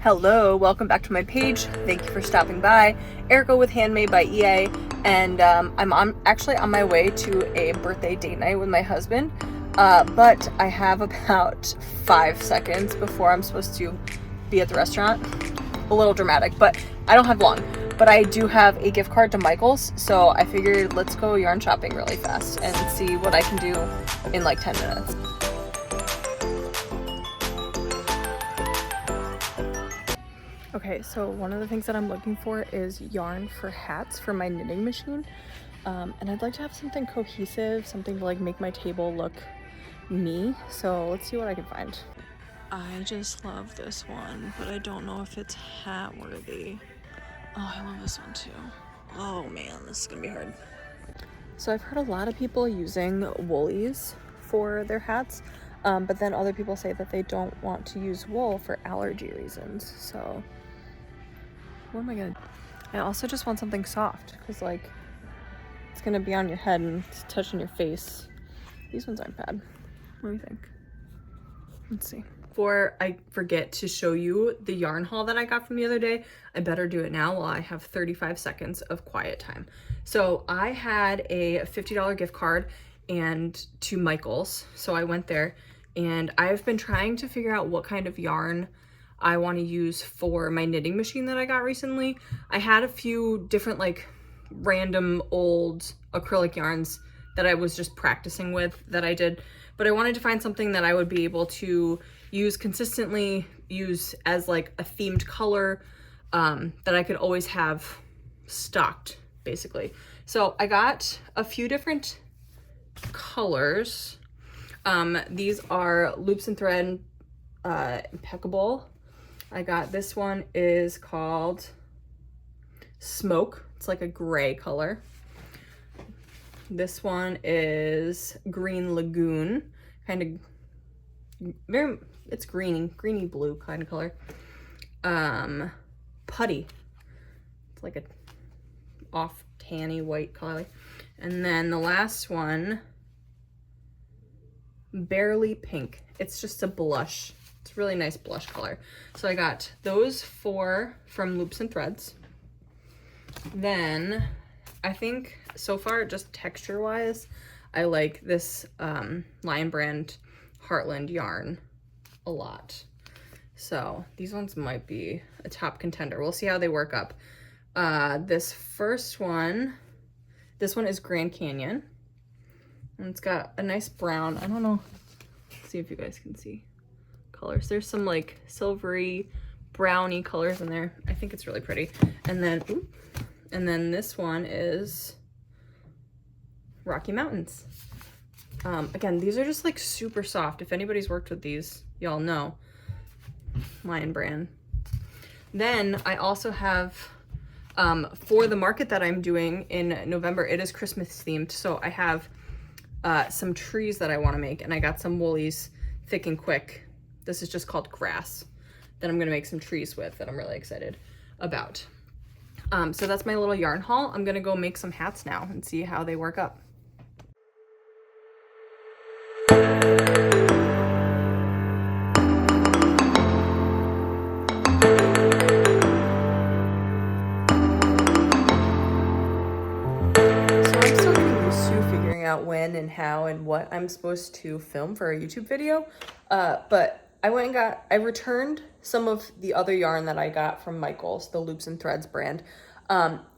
Hello, welcome back to my page. Thank you for stopping by. Erica with Handmade by EA, and I'm actually on my way to a birthday date night with my husband, but I have about 5 seconds before I'm supposed to be at the restaurant. A little dramatic, but I don't have long. But I do have a gift card to Michael's, so I figured let's go yarn shopping really fast and see what I can do in like 10 minutes. Okay, so one of the things that I'm looking for is yarn for hats for my knitting machine. And I'd like to have something cohesive, something to like make my table look me. So let's see what I can find. I just love this one, but I don't know if it's hat worthy. Oh, I love this one too. Oh man, this is gonna be hard. So I've heard a lot of people using woolies for their hats, but then other people say that they don't want to use wool for allergy reasons. So what am I gonna do? I also just want something soft because like it's gonna be on your head and it's touching your face. These ones aren't bad. What do you think? Let's see. Before I forget to show you the yarn haul that I got from the other day, I better do it now while I have 35 seconds of quiet time. So I had a $50 gift card and to Michael's. So I went there and I've been trying to figure out what kind of yarn I want to use for my knitting machine that I got recently. I had a few different like random old acrylic yarns that I was just practicing with that I did, but I wanted to find something that I would be able to use consistently, use as like a themed color that I could always have stocked basically. So I got a few different colors. These are Loops and Thread Impeccable. I got this one is called Smoke. It's like a gray color. This one is Green Lagoon, kind of very, it's greeny blue kind of color. Putty. It's like a off tanny white color. And then the last one, Barely Pink. It's just a blush. It's a really nice blush color. So I got those 4 from Loops and Threads. Then I think so far, just texture wise, I like this Lion Brand Heartland yarn a lot. So these ones might be a top contender. We'll see how they work up. This first one, this one is Grand Canyon. And it's got a nice brown, I don't know, let's see if you guys can see colors. There's some like silvery browny colors in there. I think it's really pretty. And then this one is Rocky Mountains. Again, these are just like super soft. If anybody's worked with these, y'all know. Lion Brand. Then I also have, for the market that I'm doing in November, it is Christmas themed. So I have some trees that I want to make, and I got some woolies, thick and quick. This is just called Grass that I'm gonna make some trees with that I'm really excited about. So that's my little yarn haul. I'm gonna go make some hats now and see how they work up. Out when and how and what I'm supposed to film for a YouTube video, but I returned some of the other yarn that I got from Michael's, the Loops and Threads brand.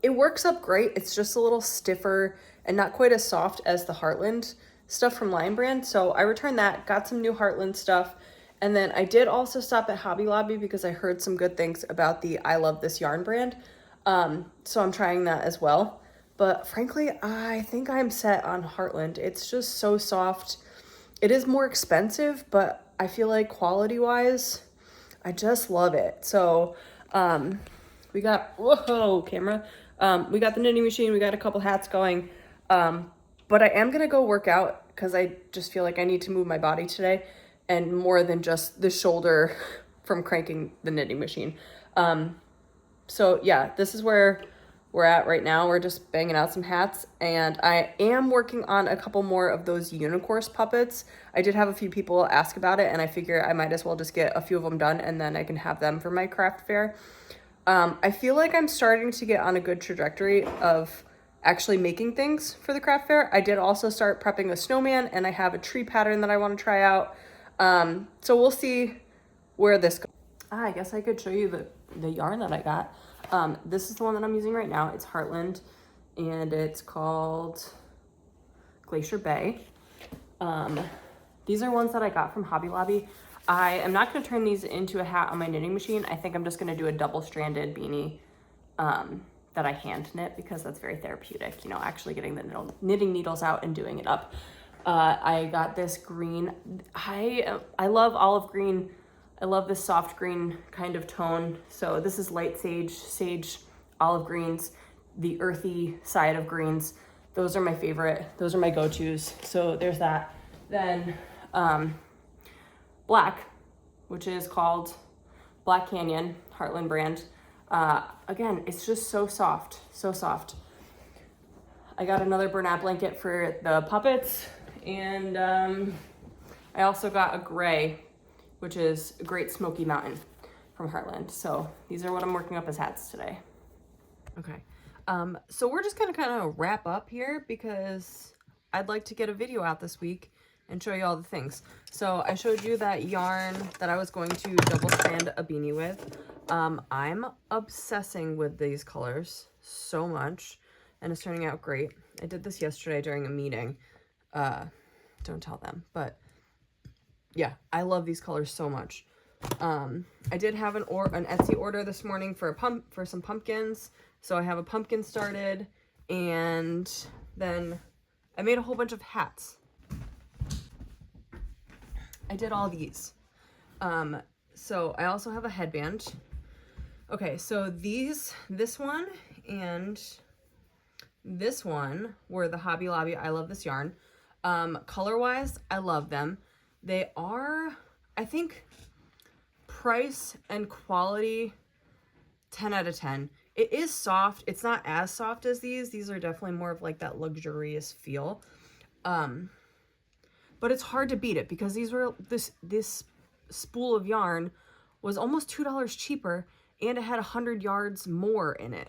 It works up great. It's just a little stiffer and not quite as soft as the Heartland stuff from Lion Brand. So I returned that, got some new Heartland stuff, and then I did also stop at Hobby Lobby because I heard some good things about the I Love This Yarn brand. So I'm trying that as well. But frankly, I think I'm set on Heartland. It's just so soft. It is more expensive, but I feel like quality-wise, I just love it. So we got, whoa, camera. We got the knitting machine. We got a couple hats going. But I am going to go work out because I just feel like I need to move my body today and more than just the shoulder from cranking the knitting machine. So yeah, this is where we're at right now. We're just banging out some hats, and I am working on a couple more of those unicorn puppets. I did have a few people ask about it, and I figure I might as well just get a few of them done, and then I can have them for my craft fair. I feel like I'm starting to get on a good trajectory of actually making things for the craft fair. I did also start prepping a snowman, and I have a tree pattern that I want to try out. So we'll see where this goes. I guess I could show you the yarn that I got. This is the one that I'm using right now. It's Heartland, and it's called Glacier Bay. These are ones that I got from Hobby Lobby. I am not going to turn these into a hat on my knitting machine. I think I'm just going to do a double-stranded beanie that I hand knit, because that's very therapeutic, you know, actually getting the knitting needles out and doing it up. I got this green. I love olive green. I love this soft green kind of tone. So this is light sage, olive greens, the earthy side of greens. Those are my favorite. Those are my go-tos. So there's that. Then black, which is called Black Canyon, Heartland brand. Again, it's just so soft, so soft. I got another Bernat blanket for the puppets, and I also got a gray, which is Great Smoky Mountain from Heartland. So these are what I'm working up as hats today. Okay, so we're just gonna kind of wrap up here, because I'd like to get a video out this week and show you all the things. So I showed you that yarn that I was going to double strand a beanie with. I'm obsessing with these colors so much, and it's turning out great. I did this yesterday during a meeting. Don't tell them, but yeah, I love these colors so much. I did have an Etsy order this morning for some pumpkins. So I have a pumpkin started, and then I made a whole bunch of hats. I did all these. So I also have a headband. Okay, so this one and this one were the Hobby Lobby I Love This Yarn. Color-wise, I love them. They are, I think, price and quality, 10 out of 10. It is soft. It's not as soft as these. These are definitely more of like that luxurious feel. But it's hard to beat it, because these were, this spool of yarn was almost $2 cheaper, and it had 100 yards more in it.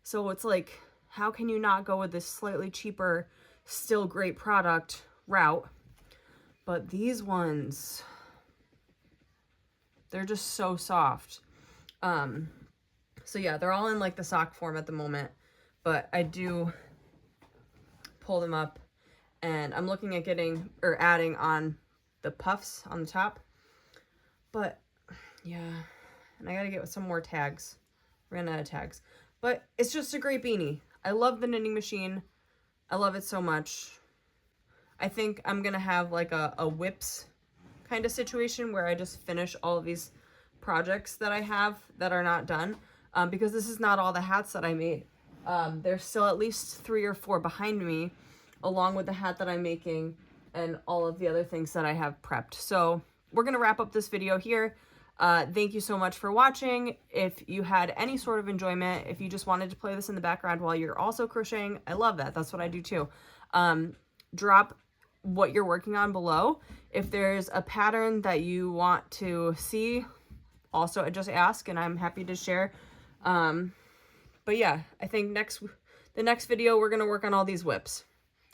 So it's like, how can you not go with this slightly cheaper, still great product route? But these ones, they're just so soft. So yeah, they're all in like the sock form at the moment, but I do pull them up, and I'm looking at adding on the puffs on the top. But yeah, and I gotta get some more tags. Ran out of tags, but it's just a great beanie. I love the knitting machine. I love it so much. I think I'm gonna have like a whips kind of situation where I just finish all of these projects that I have that are not done, because this is not all the hats that I made. There's still at least 3 or 4 behind me, along with the hat that I'm making and all of the other things that I have prepped. So we're gonna wrap up this video here. Thank you so much for watching. If you had any sort of enjoyment, if you just wanted to play this in the background while you're also crocheting, I love that. That's what I do too. Drop what you're working on below. If there's a pattern that you want to see, also just ask, and I'm happy to share. But yeah, I think the next video, we're gonna work on all these whips.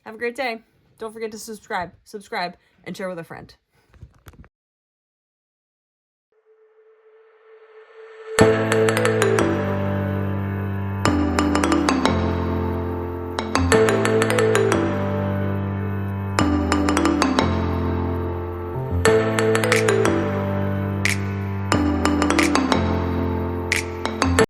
Have a great day. Don't forget to subscribe, and share with a friend.